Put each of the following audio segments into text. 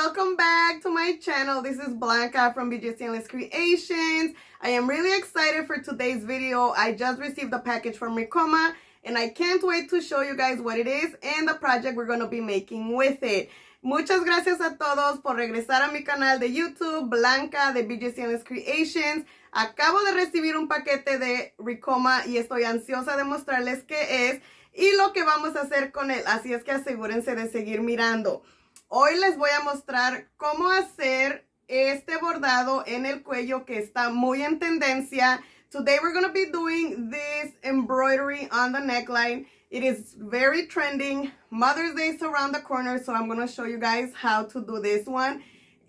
welcome back to my channel. This is Blanca from bgcendlesscreations. I am really excited for today's video. I just received a package from Ricoma and I can't wait to show you guys what it is and the project we're going to be making with it. Muchas gracias a todos por regresar a mi canal de YouTube, Blanca de bgcendlesscreations. Acabo de recibir un paquete de Ricoma y estoy ansiosa de mostrarles qué es y lo que vamos a hacer con él. Así es que asegúrense de seguir mirando. Hoy les voy a mostrar cómo hacer este bordado en el cuello que está muy en tendencia. Today we're going to be doing this embroidery on the neckline. It is very trending. Mother's Day is around the corner, so I'm going to show you guys how to do this one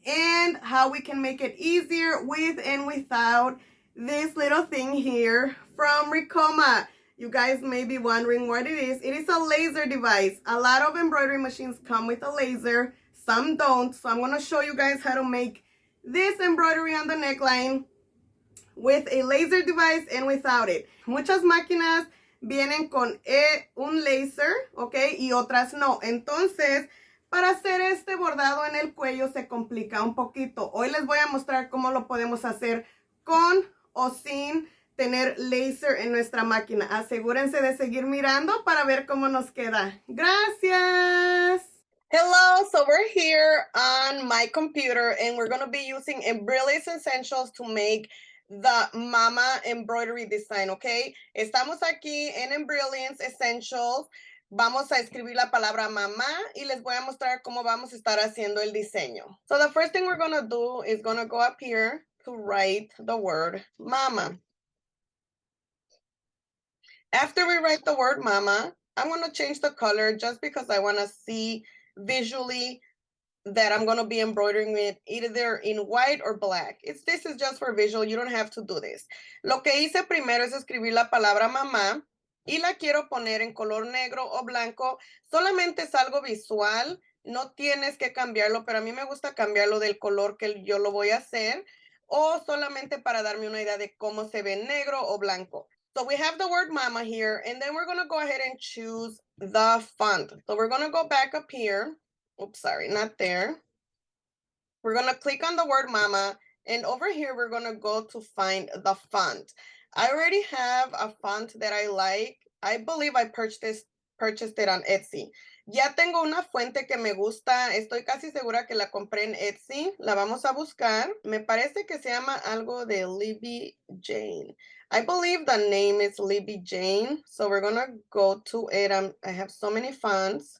and how we can make it easier with and without this little thing here from Ricoma. You guys may be wondering what it is. It is a laser device. A lot of embroidery machines come with a laser. Some don't. So I'm going to show you guys how to make this embroidery on the neckline with a laser device and without it. Muchas máquinas vienen con un laser, ¿ok? Y otras no. Entonces, para hacer este bordado en el cuello se complica un poquito. Hoy les voy a mostrar cómo lo podemos hacer con o sin tener laser en nuestra máquina. Asegúrense de seguir mirando para ver cómo nos queda. Gracias. Hello, so we're here on my computer and we're going to be using Embroidery Essentials to make the mama embroidery design, okay? Estamos aquí en Embroidery Essentials. Vamos a escribir la palabra mamá y les voy a mostrar cómo vamos a estar haciendo el diseño. So the first thing we're going to do is going to go up here to write the word mama. After we write the word mama, I'm going to change the color just because I want to see visually that I'm going to be embroidering it either in white or black. This is just for visual. You don't have to do this. Lo que hice primero es escribir la palabra mamá y la quiero poner en color negro o blanco. Solamente es algo visual. No tienes que cambiarlo, pero a mí me gusta cambiarlo del color que yo lo voy a hacer o solamente para darme una idea de cómo se ve negro o blanco. So we have the word mama here, and then we're going to go ahead and choose the font. So we're going to go back up here. Oops, sorry, not there. We're going to click on the word mama, and over here, we're going to go to find the font. I already have a font that I like. I believe I purchased it on Etsy. Ya tengo una fuente que me gusta. Estoy casi segura que la compré en Etsy. La vamos a buscar. Me parece que se llama algo de Libby Jane. I believe the name is Libby Jane. So we're going to go to it. I have so many fonts.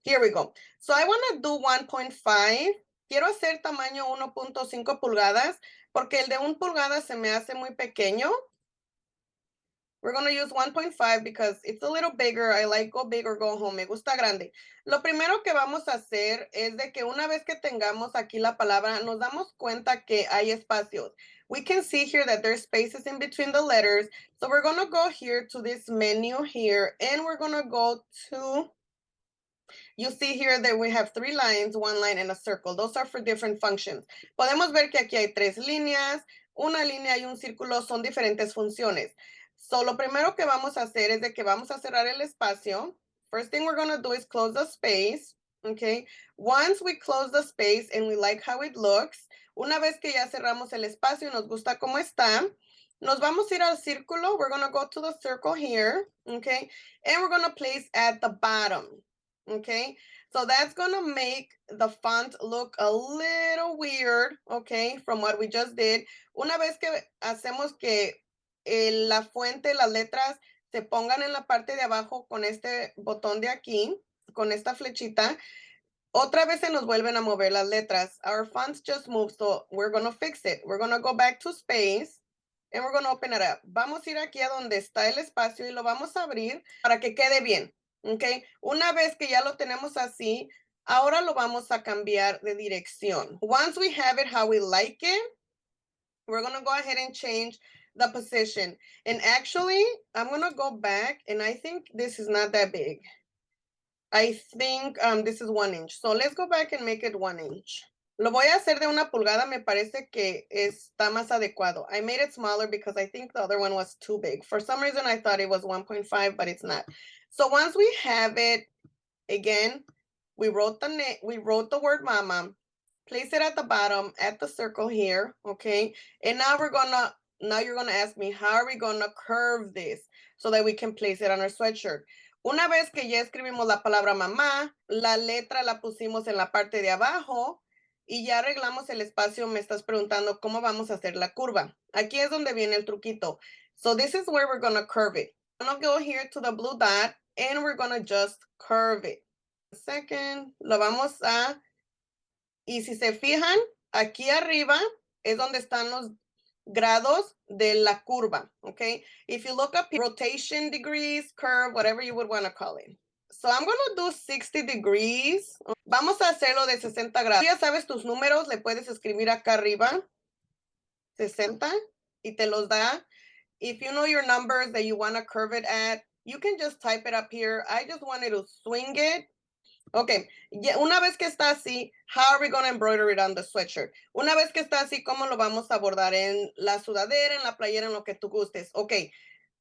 Here we go. So I want to do 1.5. Quiero hacer tamaño 1.5 pulgadas porque el de 1 pulgada se me hace muy pequeño. We're going to use 1.5 because it's a little bigger. I like go big or go home. Me gusta grande. Lo primero que vamos a hacer es de que una vez que tengamos aquí la palabra, nos damos cuenta que hay espacios. We can see here that there's spaces in between the letters. So we're going to go here to this menu here, and we're going to go to, you see here that we have 3 lines, 1 line, and a circle. Those are for different functions. Podemos ver que aquí hay 3 líneas, una línea y un círculo son diferentes funciones. So lo primero que vamos a hacer es de que vamos a cerrar el espacio. First thing we're going to do is close the space, okay? Once we close the space and we like how it looks, una vez que ya cerramos el espacio y nos gusta cómo está, nos vamos a ir al círculo. We're going to go to the circle here, okay? And we're going to place at the bottom, okay? So that's going to make the font look a little weird, okay, from what we just did. Una vez que hacemos que la fuente, las letras se pongan en la parte de abajo con este botón de aquí, con esta flechita, otra vez se nos vuelven a mover las letras. Our fonts just moved, so we're going to fix it. We're going to go back to space and we're going to open it up. Vamos a ir aquí a donde está el espacio y lo vamos a abrir para que quede bien, ¿ok? Una vez que ya lo tenemos así, ahora lo vamos a cambiar de dirección. Once we have it how we like it, we're going to go ahead and change the position. And actually, I'm going to go back, and I think this is not that big. I think this is 1 inch. So let's go back and make it 1 inch. Lo voy a hacer de 1 pulgada. Me parece que está más adecuado. I made it smaller because I think the other one was too big. For some reason, I thought it was 1.5, but it's not. So once we have it, again, we wrote the word mama, place it at the bottom, at the circle here, okay? And now you're gonna ask me, how are we gonna curve this so that we can place it on our sweatshirt? Una vez que ya escribimos la palabra mamá, la letra la pusimos en la parte de abajo y ya arreglamos el espacio, me estás preguntando cómo vamos a hacer la curva. Aquí es donde viene el truquito. So this is where we're gonna curve it. I'm gonna go here to the blue dot and we're gonna just curve it. Second, lo vamos a, y si se fijan, aquí arriba es donde están los grados de la curva, okay? If you look up here, rotation degrees, curve, whatever you would want to call it. So I'm going to do 60 degrees. Vamos a hacerlo de 60 grados. Tú ya sabes tus números, le puedes escribir acá arriba, 60, y te los da. If you know your numbers that you want to curve it at, you can just type it up here. I just wanted to swing it. Okay, ya, una vez que está así, how are we going to embroider it on the sweatshirt? Una vez que está así, ¿cómo lo vamos a bordar en la sudadera, en la playera, en lo que tú gustes? Ok,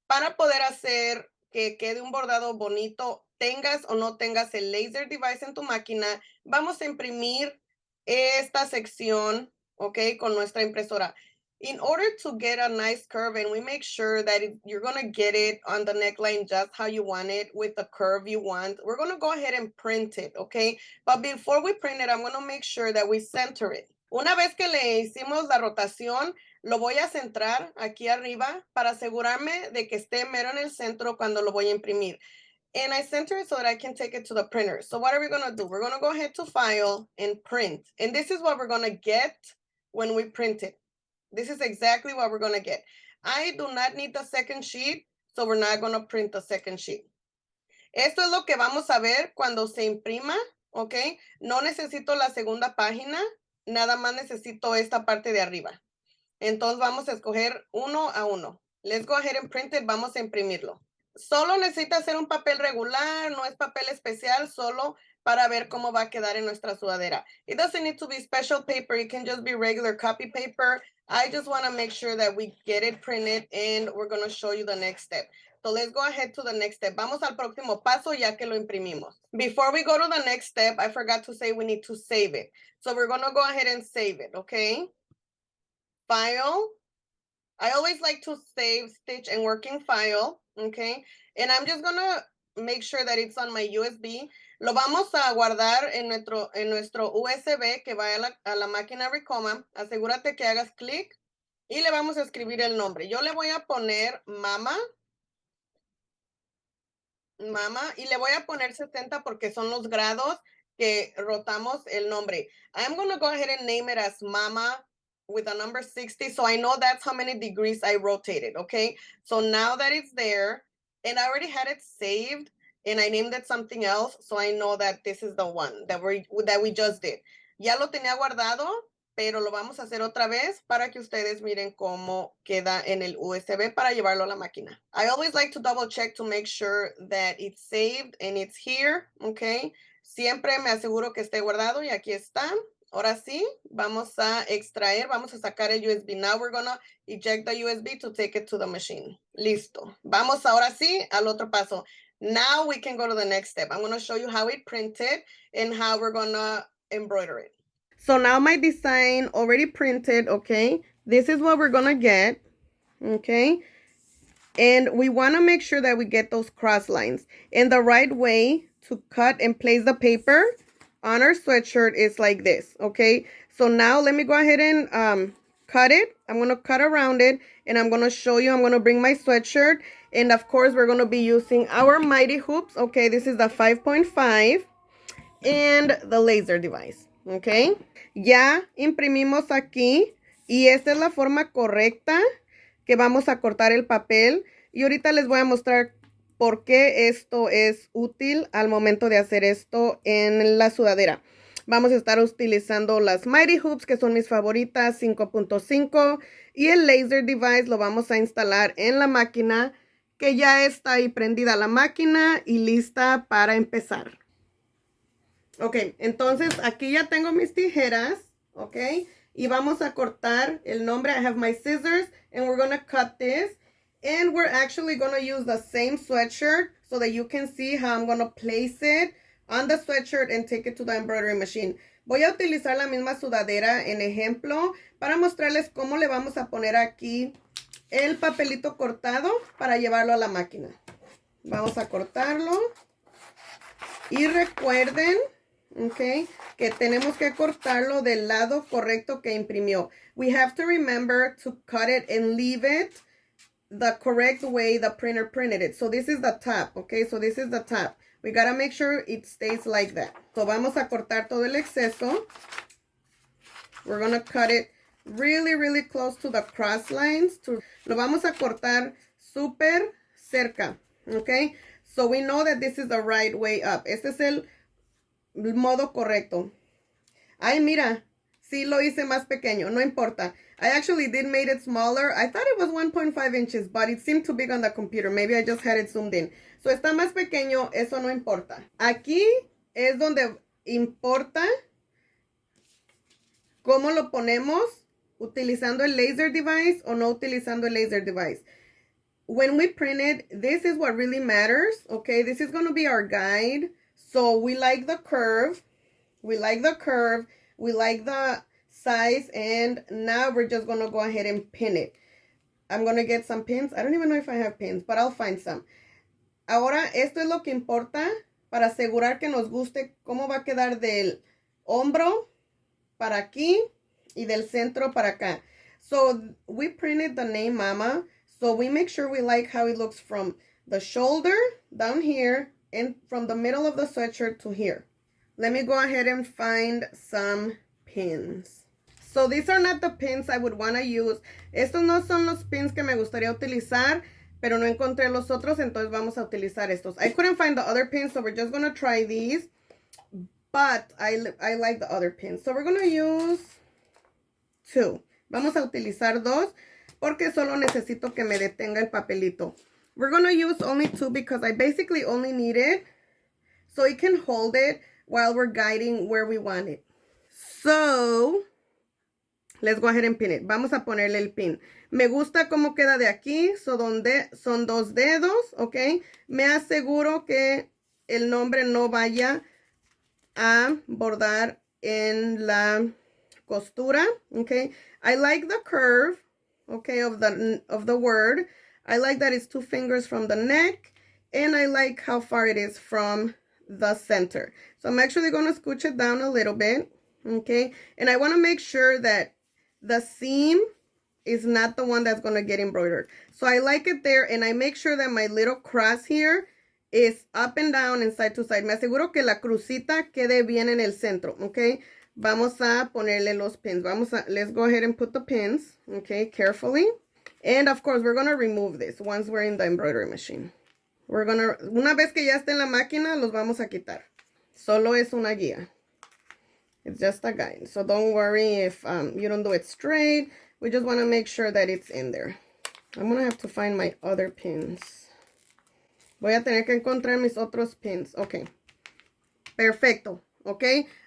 para poder hacer que quede un bordado bonito, tengas o no tengas el laser device en tu máquina, vamos a imprimir esta sección, ok, con nuestra impresora. In order to get a nice curve, and we make sure that you're going to get it on the neckline just how you want it with the curve you want, we're going to go ahead and print it, okay? But before we print it, I'm going to make sure that we center it. Una vez que le hicimos la rotación, lo voy a centrar aquí arriba para asegurarme de que esté mero en el centro cuando lo voy a imprimir. And I center it so that I can take it to the printer. So what are we going to do? We're going to go ahead to File and Print. And this is what we're going to get when we print it. This is exactly what we're going to get. I do not need the second sheet, so we're not going to print the second sheet. Esto es lo que vamos a ver cuando se imprima, ¿ok? No necesito la segunda página, nada más necesito esta parte de arriba. Entonces vamos a escoger uno a uno. Let's go ahead and print it. Vamos a imprimirlo. Solo necesita ser un papel regular, no es papel especial, solo para ver cómo va a quedar en nuestra sudadera. It doesn't need to be special paper. It can just be regular copy paper. I just want to make sure that we get it printed and we're going to show you the next step. So let's go ahead to the next step. Vamos al próximo paso ya que lo imprimimos. Before we go to the next step, I forgot to say we need to save it. So we're going to go ahead and save it, okay? File. I always like to save, stitch, and working file, okay? And I'm just gonna make sure that it's on my USB. Lo vamos a guardar en nuestro USB que va a la máquina Ricoma. Asegúrate que hagas clic y le vamos a escribir el nombre. Yo le voy a poner mama, y le voy a poner 70 porque son los grados que rotamos el nombre. I'm going to go ahead and name it as mama with a number 60. So I know that's how many degrees I rotated. Okay. So now that it's there and I already had it saved and I named it something else. So I know that this is the one that we just did. Ya lo tenía guardado, pero lo vamos a hacer otra vez para que ustedes miren cómo queda en el USB para llevarlo a la máquina. I always like to double check to make sure that it's saved and it's here, okay? Siempre me aseguro que esté guardado y aquí está. Ahora sí, vamos a extraer, vamos a sacar el USB. Now we're gonna eject the USB to take it to the machine. Listo. Vamos ahora sí al otro paso. Now we can go to the next step. I'm gonna show you how it printed and how we're gonna embroider it. So now my design already printed, okay? This is what we're gonna get, okay? And we wanna make sure that we get those cross lines. And the right way to cut and place the paper on our sweatshirt is like this, okay? So now let me go ahead and cut it. I'm gonna cut around it and I'm gonna show you, I'm gonna bring my sweatshirt. And of course, we're gonna be using our mighty hoops, okay? This is the 5.5 and the laser device, okay? Ya imprimimos aquí y esta es la forma correcta que vamos a cortar el papel y ahorita les voy a mostrar por qué esto es útil al momento de hacer esto en la sudadera. Vamos a estar utilizando las Mighty Hoops que son mis favoritas 5.5 y el laser device lo vamos a instalar en la máquina que ya está ahí prendida la máquina y lista para empezar. Ok, entonces aquí ya tengo mis tijeras, ok, y vamos a cortar el nombre. I have my scissors and we're going to cut this. And we're actually going to use the same sweatshirt so that you can see how I'm going to place it on the sweatshirt and take it to the embroidery machine. Voy a utilizar la misma sudadera en ejemplo para mostrarles cómo le vamos a poner aquí el papelito cortado para llevarlo a la máquina. Vamos a cortarlo. Y recuerden, okay, que tenemos que cortarlo del lado correcto que imprimió. We have to remember to cut it and leave it the correct way the printer printed it. So this is the top, okay? So this is the top. We gotta make sure it stays like that. So vamos a cortar todo el exceso. We're gonna cut it really, really close to the cross lines. Lo vamos a cortar súper cerca, okay? So we know that this is the right way up. Este es el modo correcto. Ay, mira, sí lo hice más pequeño, no importa. I actually did made it smaller. I thought it was 1.5 inches, but it seemed too big on the computer. Maybe I just had it zoomed in. So está más pequeño, eso no importa. Aquí es donde importa cómo lo ponemos, utilizando el laser device o no utilizando el laser device. When we print it, this is what really matters, okay? This is going to be our guide. So we like the curve. We like the curve. We like the size. And now we're just going to go ahead and pin it. I'm going to get some pins. I don't even know if I have pins, but I'll find some. Ahora, esto es lo que importa para asegurar que nos guste cómo va a quedar del hombro para aquí y del centro para acá. So we printed the name Mama. So we make sure we like how it looks from the shoulder down here and from the middle of the sweatshirt to here. Let me go ahead and find some pins. So these are not the pins I would want to use. Estos no son los pins que me gustaría utilizar, pero no encontré los otros, entonces vamos a utilizar estos. I couldn't find the other pins, so we're just going to try these. But I like the other pins. So we're going to use 2. Vamos a utilizar 2. Porque solo necesito que me detenga el papelito. We're going to use only 2 because I basically only need it so it can hold it while we're guiding where we want it. So, let's go ahead and pin it. Vamos a ponerle el pin. Me gusta cómo queda de aquí. So, donde son 2 dedos, ¿ok? Me aseguro que el nombre no vaya a bordar en la costura, ¿ok? I like the curve. Okay, of the word. I like that it's 2 fingers from the neck, and I like how far it is from the center. So I'm actually going to scooch it down a little bit, okay? And I want to make sure that the seam is not the one that's going to get embroidered. So I like it there, and I make sure that my little cross here is up and down and side to side. Me aseguro que la crucita quede bien en el centro, okay? Vamos a ponerle los pins. Let's go ahead and put the pins, okay, carefully. And of course, we're going to remove this once we're in the embroidery machine. Una vez que ya esté en la máquina, los vamos a quitar. Solo es una guía. It's just a guide. So don't worry if you don't do it straight. We just want to make sure that it's in there. I'm going to have to find my other pins. Voy a tener que encontrar mis otros pins. Okay. Perfecto. Ok,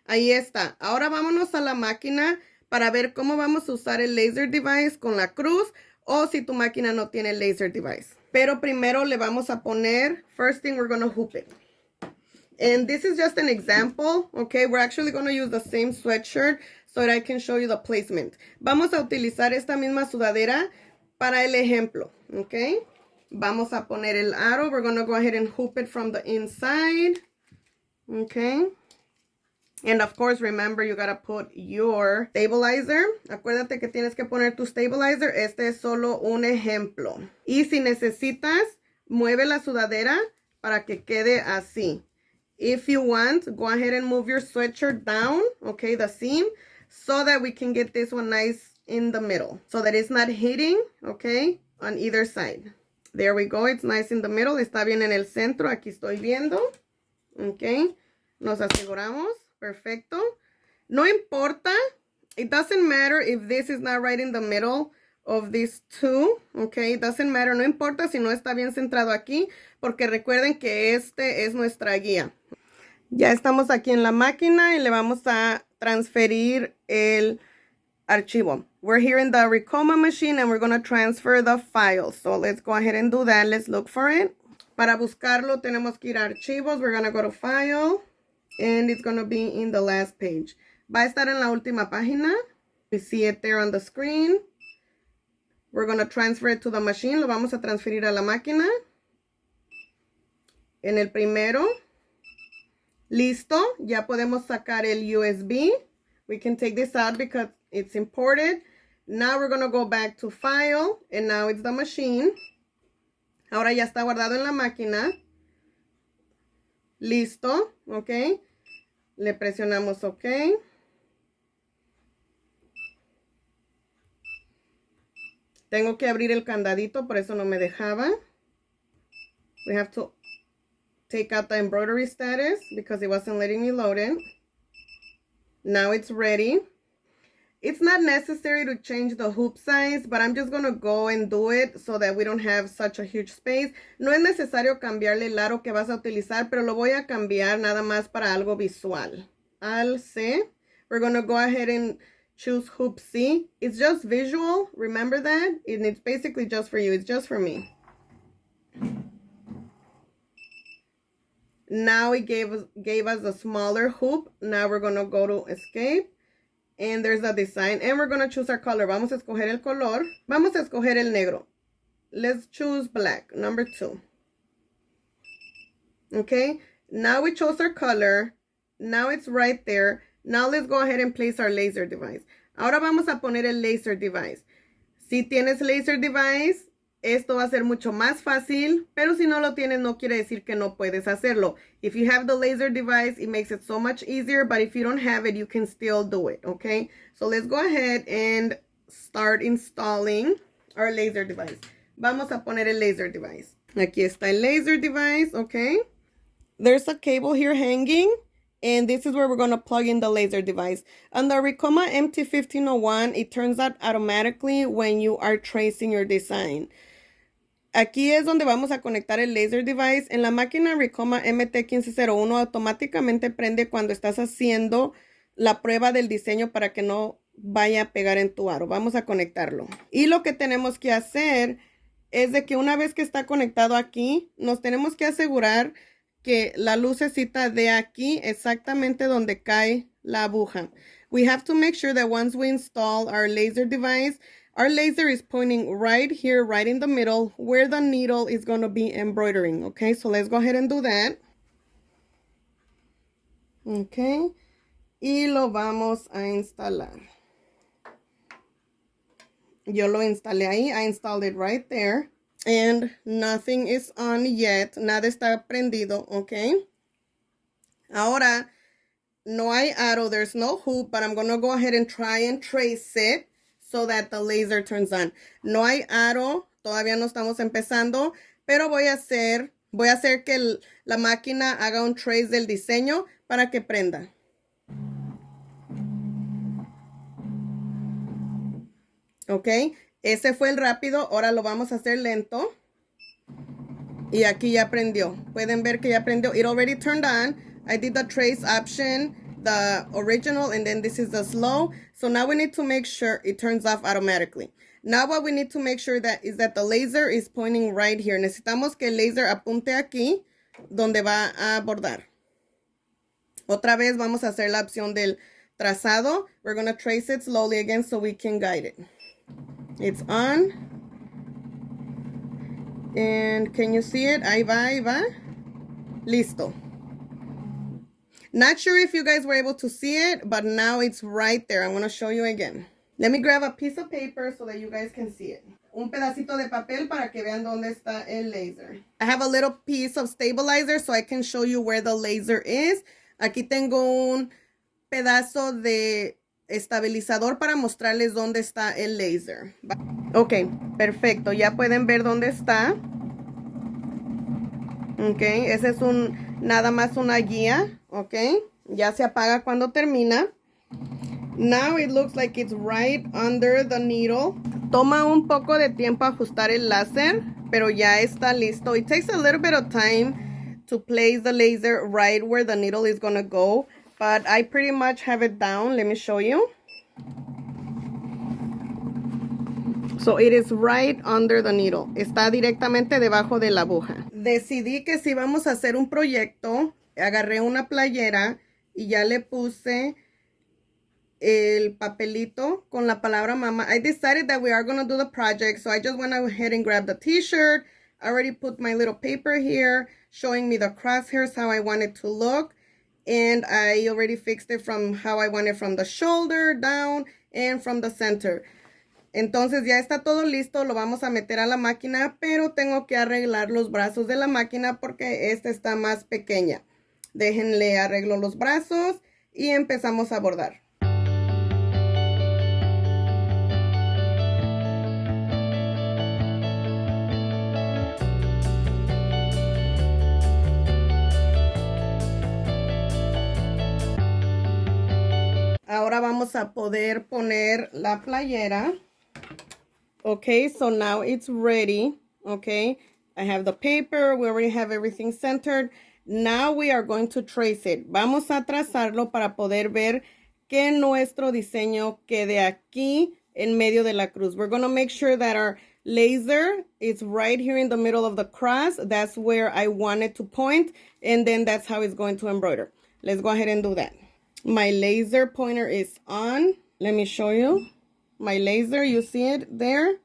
ahí está. Ahora vámonos a la máquina para ver cómo vamos a usar el laser device con la cruz o si tu máquina no tiene laser device. Pero primero le vamos a poner, first thing we're going to hoop it. And this is just an example, okay? We're actually going to use the same sweatshirt so that I can show you the placement. Vamos a utilizar esta misma sudadera para el ejemplo, okay? Vamos a poner el aro. We're going to go ahead and hoop it from the inside, okay? And of course, remember, you gotta put your stabilizer. Acuérdate que tienes que poner tu stabilizer. Este es solo un ejemplo. Y si necesitas, mueve la sudadera para que quede así. If you want, go ahead and move your sweatshirt down, okay, the seam, so that we can get this one nice in the middle. So that it's not hitting, okay, on either side. There we go. It's nice in the middle. Está bien en el centro. Aquí estoy viendo. Okay. Nos aseguramos. Perfecto. No importa. It doesn't matter if this is not right in the middle of these two. Okay. It doesn't matter. No importa si no está bien centrado aquí. Porque recuerden que este es nuestra guía. Ya estamos aquí en la máquina y le vamos a transferir el archivo. We're here in the Ricoma machine and we're going to transfer the file. So let's go ahead and do that. Let's look for it. Para buscarlo tenemos que ir a archivos. We're going to go to file. And it's going to be in the last page. Va a estar en la última página. You see it there on the screen. We're going to transfer it to the machine. Lo vamos a transferir a la máquina. En el primero. Listo. Ya podemos sacar el USB. We can take this out because it's imported. Now we're going to go back to file. And now it's the machine. Ahora ya está guardado en la máquina. Listo. Ok. Le presionamos OK. Tengo que abrir el candadito, por eso no me dejaba. We have to take out the embroidery status because it wasn't letting me load it. Now it's ready. It's not necessary to change the hoop size, but I'm just going to go and do it so that we don't have such a huge space. No es necesario cambiarle el aro que vas a utilizar, pero lo voy a cambiar nada más para algo visual. Al C. We're going to go ahead and choose hoop C. It's just visual. Remember that? And it's basically just for you. It's just for me. Now it gave us a smaller hoop. Now we're going to go to escape. And there's a design. And we're going to choose our color. Vamos a escoger el color. Vamos a escoger el negro. Let's choose black. Number 2. Okay. Now we chose our color. Now it's right there. Now let's go ahead and place our laser device. Ahora vamos a poner el laser device. Si tienes laser device, esto va a ser mucho más fácil, pero si no lo tienes, no quiere decir que no puedes hacerlo. If you have the laser device, it makes it so much easier, but if you don't have it, you can still do it, okay? So let's go ahead and start installing our laser device. Vamos a poner el laser device. Aquí está el laser device, okay? There's a cable here hanging. And this is where we're going to plug in the laser device. On the Ricoma MT1501, it turns out automatically when you are tracing your design. Aquí es donde vamos a conectar el laser device. En la máquina Ricoma MT1501 automáticamente prende cuando estás haciendo la prueba del diseño para que no vaya a pegar en tu aro. Vamos a conectarlo. Y lo que tenemos que hacer es de que una vez que está conectado aquí, nos tenemos que asegurar que la lucecita de aquí exactamente donde cae la aguja. We have to make sure that once we install our laser device, our laser is pointing right here, right in the middle, where the needle is going to be embroidering. Okay, so let's go ahead and do that. Okay, y lo vamos a instalar. Yo lo instalé ahí. I installed it right there. And nothing is on yet. Nada está prendido, okay? Ahora, no hay aro. There's no hoop, but I'm going to go ahead and try and trace it so that the laser turns on. No hay aro. Todavía no estamos empezando, pero voy a hacer que la máquina haga un trace del diseño para que prenda. Okay. Ese fue el rápido, ahora lo vamos a hacer lento. Y aquí ya prendió. Pueden ver que ya prendió. It already turned on. I did the trace option, the original, and then this is the slow. So now we need to make sure it turns off automatically. Now what we need to make sure is that the laser is pointing right here. Necesitamos que el laser apunte aquí, donde va a bordar. Otra vez vamos a hacer la opción del trazado. We're going to trace it slowly again so we can guide it. It's on. And can you see it? Ahí va, ahí va. Listo. Not sure if you guys were able to see it, but now it's right there. I'm going to show you again. Let me grab a piece of paper so that you guys can see it. Un pedacito de papel para que vean dónde está el laser. I have a little piece of stabilizer so I can show you where the laser is. Aquí tengo un pedazo de estabilizador para mostrarles dónde está el laser. Ok, perfecto. Ya pueden ver dónde está. Ok, ese es nada más una guía. Ok, ya se apaga cuando termina. Now it looks like it's right under the needle. Toma un poco de tiempo ajustar el láser, pero ya está listo. It takes a little bit of time to place the laser right where the needle is going to go. But I pretty much have it down. Let me show you. So it is right under the needle. Está directamente debajo de la aguja. Decidí que si vamos a hacer un proyecto, agarré una playera y ya le puse el papelito con la palabra mama. I decided that we are going to do the project, so I just went ahead and grabbed the t-shirt. I already put my little paper here showing me the crosshairs, how I want it to look. And I already fixed it from how I want it from the shoulder down and from the center. Entonces ya está todo listo, lo vamos a meter a la máquina, pero tengo que arreglar los brazos de la máquina porque esta está más pequeña. Déjenle arreglo los brazos y empezamos a bordar. Ahora vamos a poder poner la playera. Okay, so now it's ready. Okay, I have the paper. We already have everything centered. Now we are going to trace it. Vamos a trazarlo para poder ver que nuestro diseño quede aquí en medio de la cruz. We're going to make sure that our laser is right here in the middle of the cross. That's where I want it to point. And then that's how it's going to embroider. Let's go ahead and do that. My laser pointer is on. Let me show you. My laser, you see it there?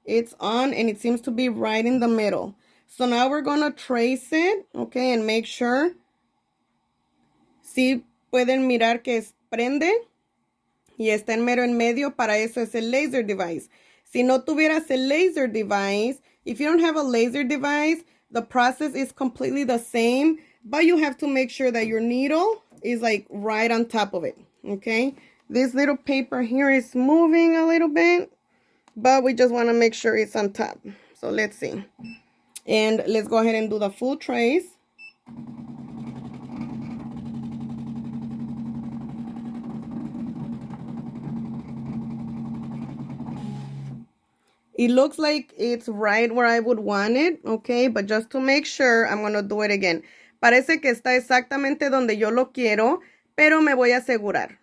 It's on and it seems to be right in the middle. So now we're going to trace it, okay, and make sure. Si pueden mirar que prende y está en mero en medio, para eso es el laser device. Si no tuvieras el laser device, if you don't have a laser device, the process is completely the same, but you have to make sure that your needle is like right on top of it, okay? This little paper here is moving a little bit, but we just want to make sure it's on top. So let's see. And let's go ahead and do the full trace. It looks like it's right where I would want it, okay? But just to make sure, I'm going to do it again. Parece que está exactamente donde yo lo quiero, pero me voy a asegurar.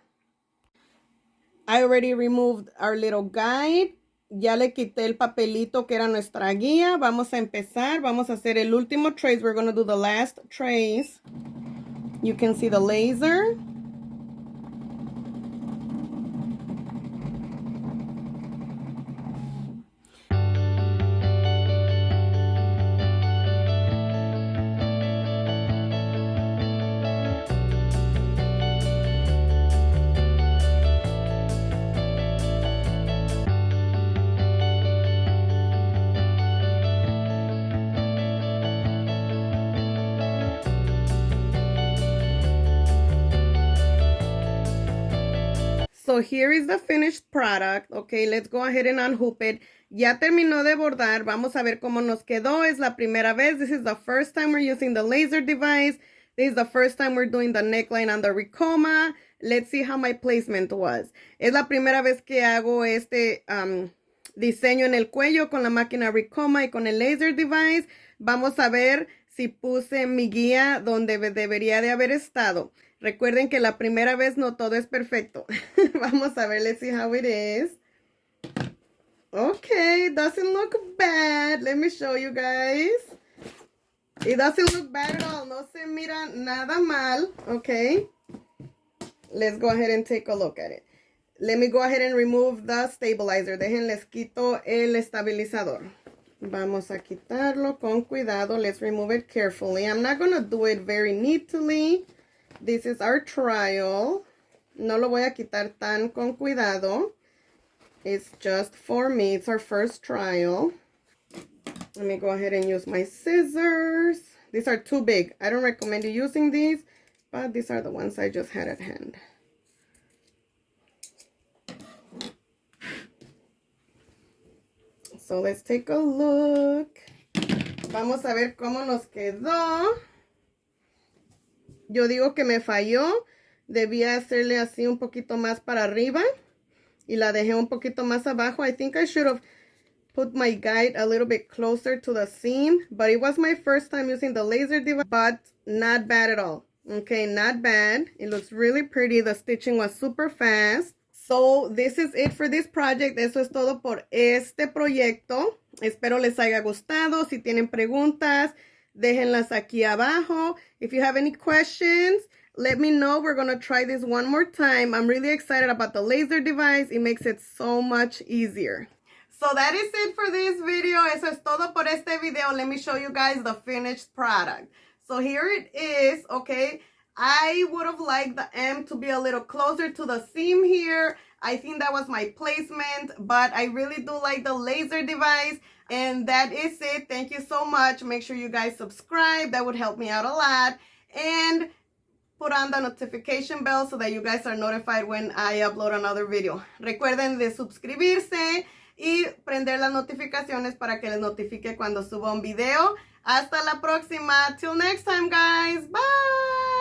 I already removed our little guide. Ya le quité el papelito que era nuestra guía. Vamos a empezar. Vamos a hacer el último trace. We're going to do the last trace. You can see the laser. So here is the finished product. Okay, let's go ahead and unhoop it. Ya terminó de bordar. Vamos a ver cómo nos quedó. Es la primera vez. This is the first time we're using the laser device. This is the first time we're doing the neckline on the Ricoma. Let's see how my placement was. Es la primera vez que hago este diseño en el cuello con la máquina Ricoma y con el laser device. Vamos a ver si puse mi guía donde debería de haber estado. Recuerden que la primera vez no todo es perfecto. Vamos a ver, let's see how it is. Okay, it doesn't look bad. Let me show you guys. It doesn't look bad at all. No se mira nada mal. Okay. Let's go ahead and take a look at it. Let me go ahead and remove the stabilizer. Déjenles quito el estabilizador. Vamos a quitarlo con cuidado. Let's remove it carefully. I'm not going to do it very neatly. This is our trial. No lo voy a quitar tan con cuidado. It's just for me. It's our first trial. Let me go ahead and use my scissors. These are too big. I don't recommend you using these, but these are the ones I just had at hand. So let's take a look. Vamos a ver cómo nos quedó. Yo digo que me falló. Debía hacerle así un poquito más para arriba. Y la dejé un poquito más abajo. I think I should have put my guide a little bit closer to the seam. But it was my first time using the laser device. But not bad at all. Okay, not bad. It looks really pretty. The stitching was super fast. So this is it for this project. Eso es todo por este proyecto. Espero les haya gustado. Si tienen preguntas, déjenlas aquí abajo. If you have any questions, let me know. We're going to try this one more time. I'm really excited about the laser device. It makes it so much easier. So that is it for this video. Eso es todo por este video. Let me show you guys the finished product. So here it is, okay? I would have liked the M to be a little closer to the seam here. I think that was my placement, but I really do like the laser device. And that is it. Thank you so much. Make sure you guys subscribe. That would help me out a lot. And put on the notification bell so that you guys are notified when I upload another video. Recuerden de suscribirse y prender las notificaciones para que les notifique cuando suba un video. Hasta la próxima. Till next time, guys. Bye.